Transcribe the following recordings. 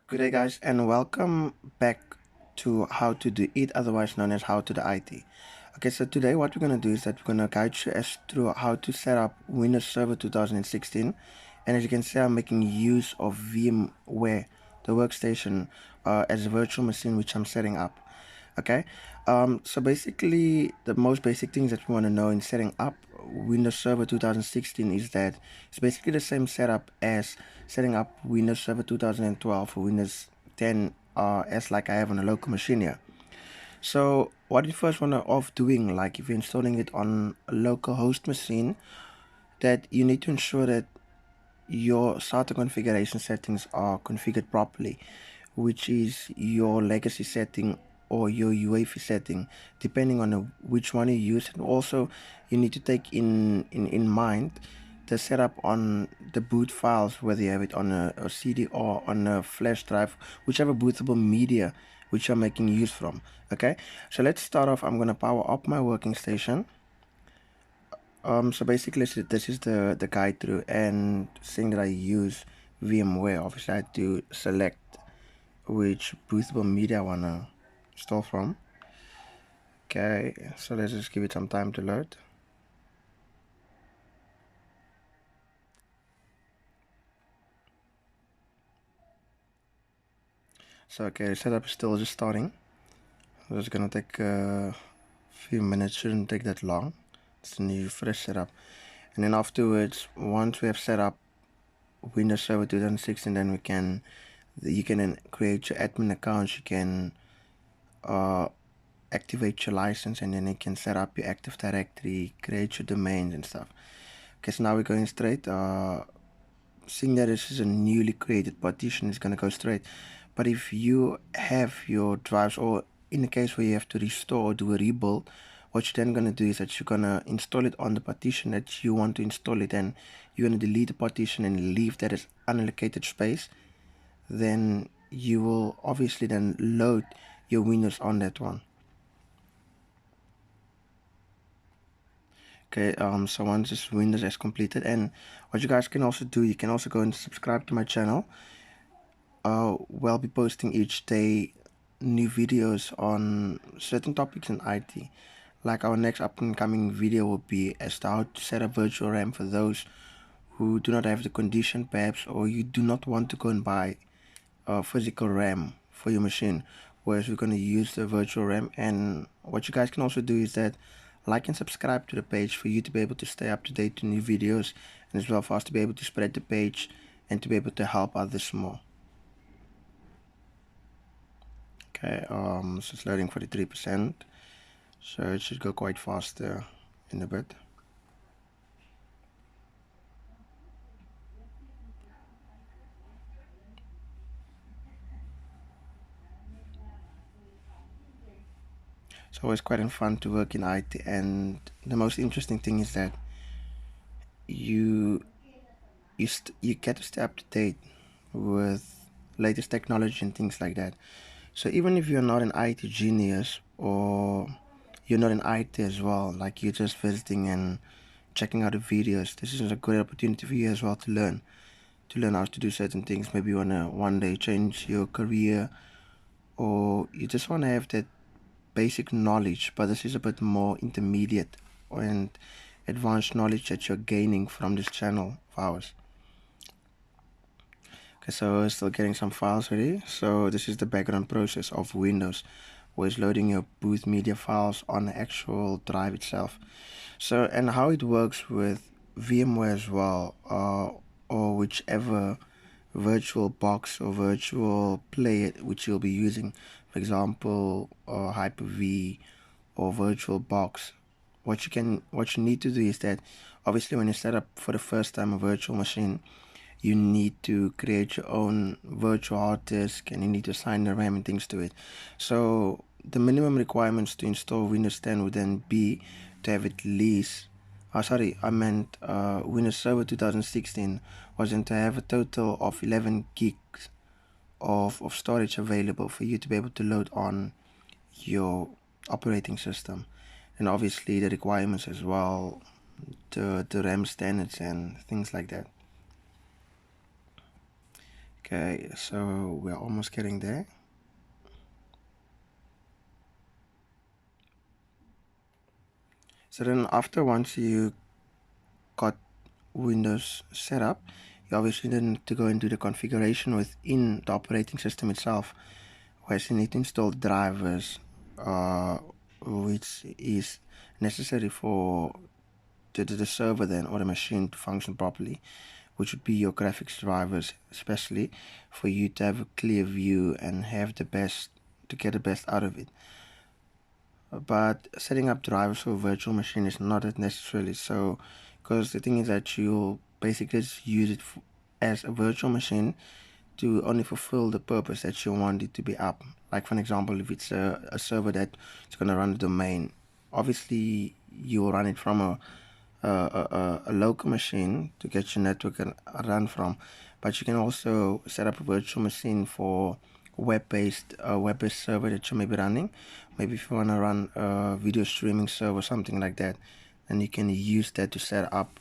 Good day, guys, and welcome back to How to Do It, otherwise known as How to Do IT. Okay, so today what we're going to do is that we're going to guide you as through how to set up Windows Server 2016. And as you can see, I'm making use of VMware, the workstation, as a virtual machine which I'm setting up. Okay, so basically the most basic things that we want to know in setting up Windows Server 2016 is that it's basically the same setup as setting up Windows Server 2012 or Windows 10 as like I have on a local machine here. So what you first want to off doing, like if you're installing it on a local host machine, that you need to ensure that your starter configuration settings are configured properly, which is your legacy setting or your UEFI setting, depending on which one you use. And also, you need to take in mind the setup on the boot files, whether you have it on a CD or on a flash drive, whichever bootable media which you're making use from. Okay, so let's start off. I'm going to power up my working station. So basically this is the guide through, and seeing that I use VMware, obviously I had to select which bootable media I wanna install from. Okay, so let's just give it some time to load. So okay, the setup is still just starting. So it's gonna take a few minutes, shouldn't take that long. It's a new fresh setup. And then afterwards, once we have set up Windows Server 2016, then you can then create your admin accounts. You can activate your license, and then you can set up your Active Directory, create your domains and stuff. Okay, so now we're going straight. Seeing that this is a newly created partition, it's gonna go straight. But if you have your drives, or in the case where you have to restore or do a rebuild, what you're then gonna do is that you're gonna install it on the partition that you want to install it, and you're gonna delete the partition and leave that as unallocated space. Then you will obviously then load your Windows on that one. Okay, so once this Windows is completed, and what you guys can also do, you can also go and subscribe to my channel. We'll be posting each day new videos on certain topics in IT. Like our next up and coming video will be as to how to set up virtual RAM for those who do not have the condition perhaps, or you do not want to go and buy a physical RAM for your machine, whereas we're going to use the virtual RAM. And what you guys can also do is that like and subscribe to the page for you to be able to stay up to date to new videos, and as well for us to be able to spread the page and to be able to help others more. Okay, so it's loading 43%, so it should go quite fast in a bit. It's always quite fun to work in IT, and the most interesting thing is that you you get to stay up to date with latest technology and things like that. So even if you're not an IT genius, or you're not an IT as well, like you're just visiting and checking out the videos, this is a good opportunity for you as well to learn how to do certain things. Maybe you want to one day change your career, or you just want to have that basic knowledge, but this is a bit more intermediate and advanced knowledge that you're gaining from this channel of ours. Okay, so we're still getting some files ready. So this is the background process of Windows, where it's loading your boot media files on the actual drive itself. So, and how it works with VMware as well, or whichever virtual box or virtual player which you'll be using, for example, Hyper-V or VirtualBox. What you need to do is that obviously when you set up for the first time a virtual machine, you need to create your own virtual hard disk, and you need to assign the RAM and things to it. So the minimum requirements to install Windows 10 would then be to have at least, sorry, I meant Windows Server 2016 was then to have a total of 11 gigs of storage available for you to be able to load on your operating system. And obviously the requirements as well, the RAM standards and things like that. Okay, so we're almost getting there. So then once you got Windows set up, you obviously then need to go into the configuration within the operating system itself, where you need to install drivers, which is necessary for the server then, or the machine, to function properly, which would be your graphics drivers, especially for you to have a clear view and have the best, to get the best out of it. But setting up drivers for a virtual machine is not that necessarily so, because the thing is that you'll basically just use it as a virtual machine to only fulfill the purpose that you want it to be up. Like, for an example, if it's a server that is going to run the domain, obviously you will run it from a local machine to get your network and run from, but you can also set up a virtual machine for web-based server that you may be running. Maybe if you want to run a video streaming server or something like that, then you can use that to set up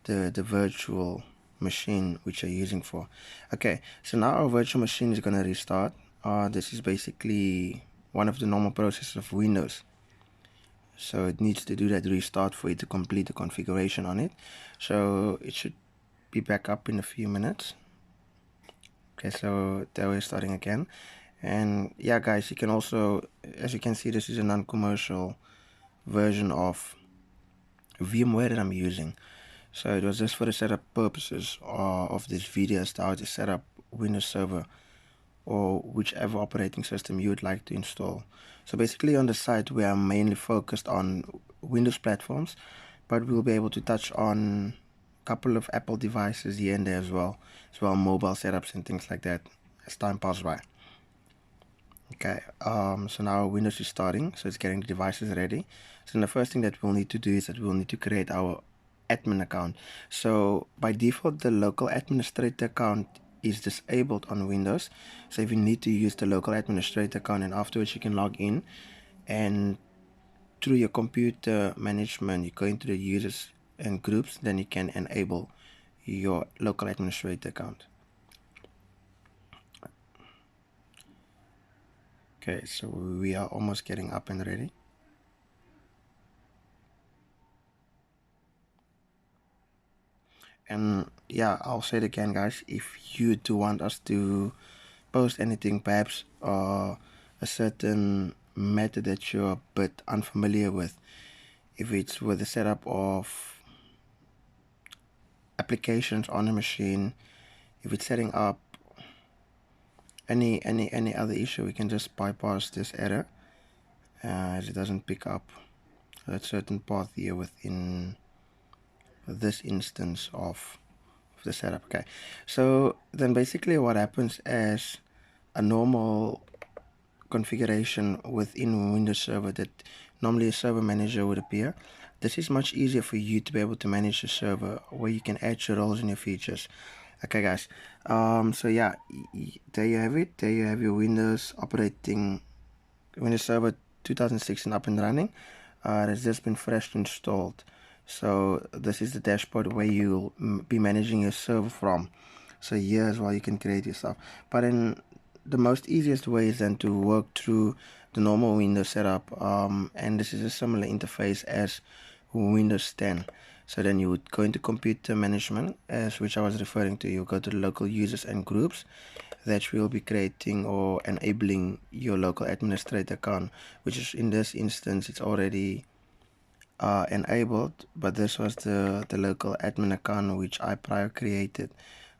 the virtual machine which you're using for. Okay, so now our virtual machine is going to restart. This is basically one of the normal processes of Windows, so it needs to do that restart for it to complete the configuration on it. So it should be back up in a few minutes. Okay, so there we're starting again. And yeah, guys, you can also, as you can see, this is a non-commercial version of VMware that I'm using. So it was just for the setup purposes of this video as to how to set up Windows Server or whichever operating system you would like to install. So basically on the site we are mainly focused on Windows platforms, but we'll be able to touch on a couple of Apple devices here and there as well mobile setups and things like that as time passes by. Okay, so now Windows is starting, so it's getting the devices ready. So the first thing that we'll need to do is that we'll need to create our admin account. So by default, the local administrator account is disabled on Windows. So if you need to use the local administrator account, and afterwards you can log in, and through your computer management, you go into the users and groups, then you can enable your local administrator account. Okay, so we are almost getting up and ready. And yeah, I'll say it again, guys, if you do want us to post anything, perhaps a certain method that you're a bit unfamiliar with, if it's with the setup of applications on a machine, if it's setting up any other issue, we can just bypass this error as it doesn't pick up that certain path here within this instance of the setup. Okay, so then basically what happens as a normal configuration within Windows Server that normally a server manager would appear. This is much easier for you to be able to manage the server, where you can add your roles and your features. Okay, guys, so yeah, there you have it. There you have your Windows Server 2016 up and running. It has just been fresh installed. So this is the dashboard where you'll be managing your server from. So here as well you can create your stuff, but in the most easiest way is then to work through the normal Windows setup, and this is a similar interface as Windows 10. So then you would go into computer management, as which I was referring to. You go to the local users and groups that will be creating or enabling your local administrator account, which is in this instance it's already enabled, but this was the local admin account which I prior created.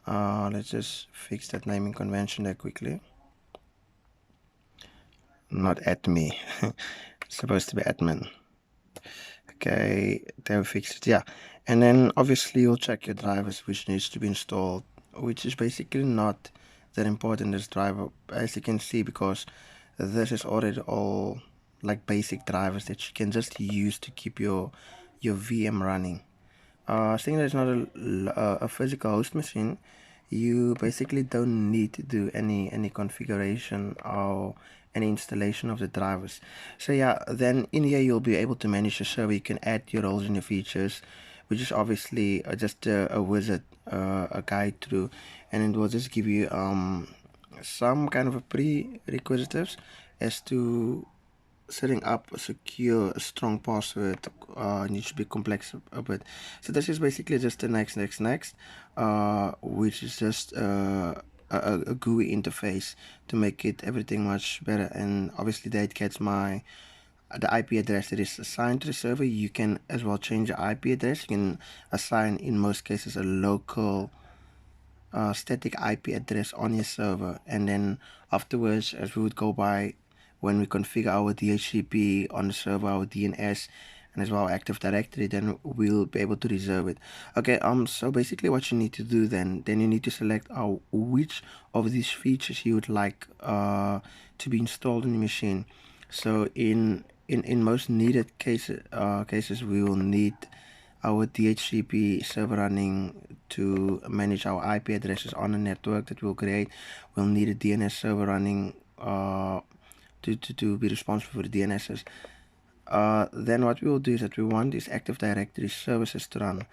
Let's just fix that naming convention there quickly. Not at me. It's supposed to be admin. Okay, there we fixed it. Yeah, and then obviously you'll check your drivers which needs to be installed, which is basically not that important, this driver, as you can see, because this is already all like basic drivers that you can just use to keep your VM running. Seeing that it's not a physical host machine, you basically don't need to do any configuration or any installation of the drivers. So yeah, then in here you'll be able to manage your server. You can add your roles and your features, which is obviously just a wizard, a guide through, and it will just give you some kind of a prerequisites as to setting up a secure, strong password. Needs to be complex a bit. So this is basically just the next, which is just a GUI interface to make it everything much better. And obviously that gets the IP address that is assigned to the server. You can as well change the IP address. You can assign, in most cases, a local static IP address on your server, and then afterwards, as we would go by when we configure our DHCP on the server, our DNS, and as well Active Directory, then we'll be able to reserve it. Okay, so basically what you need to do then you need to select which of these features you would like to be installed in the machine. So in most needed cases we will need our DHCP server running to manage our IP addresses on a network that we'll create. We'll need a DNS server running to be responsible for the DNSs. Then what we will do is that we want these Active Directory services to run,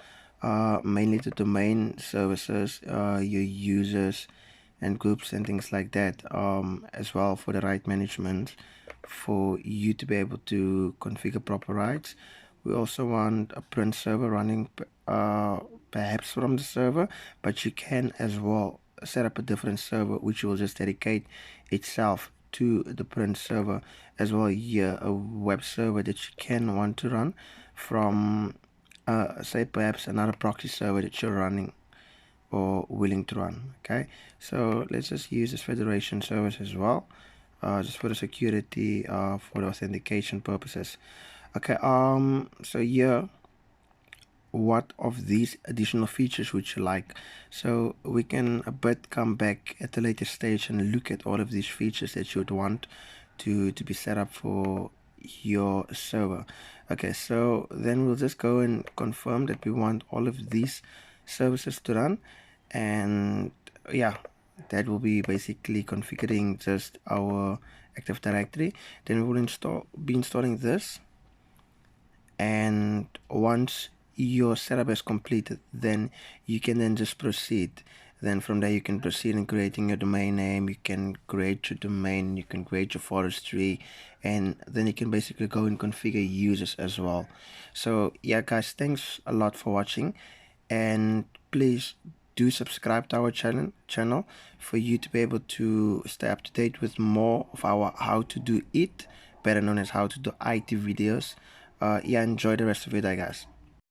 mainly the domain services, your users and groups and things like that, as well for the right management, for you to be able to configure proper rights. We also want a print server running perhaps from the server, but you can as well set up a different server which will just dedicate itself to the print server, as well here a web server that you can want to run from say perhaps another proxy server that you're running or willing to run. Okay, so let's just use this federation service as well, just for the security, for the authentication purposes. Okay, so here, what of these additional features would you like? So we can a bit come back at a later stage and look at all of these features that you would want to be set up for your server. Okay, so then we'll just go and confirm that we want all of these services to run, and yeah, that will be basically configuring just our Active Directory. Then we will be installing this, and once your setup is completed, then you can then just proceed. Then from there you can proceed in creating your domain name, you can create your domain, you can create your forestry, and then you can basically go and configure users as well. So yeah guys, thanks a lot for watching, and please do subscribe to our channel for you to be able to stay up to date with more of our how to do it, better known as how to do IT videos. Yeah, enjoy the rest of your day guys.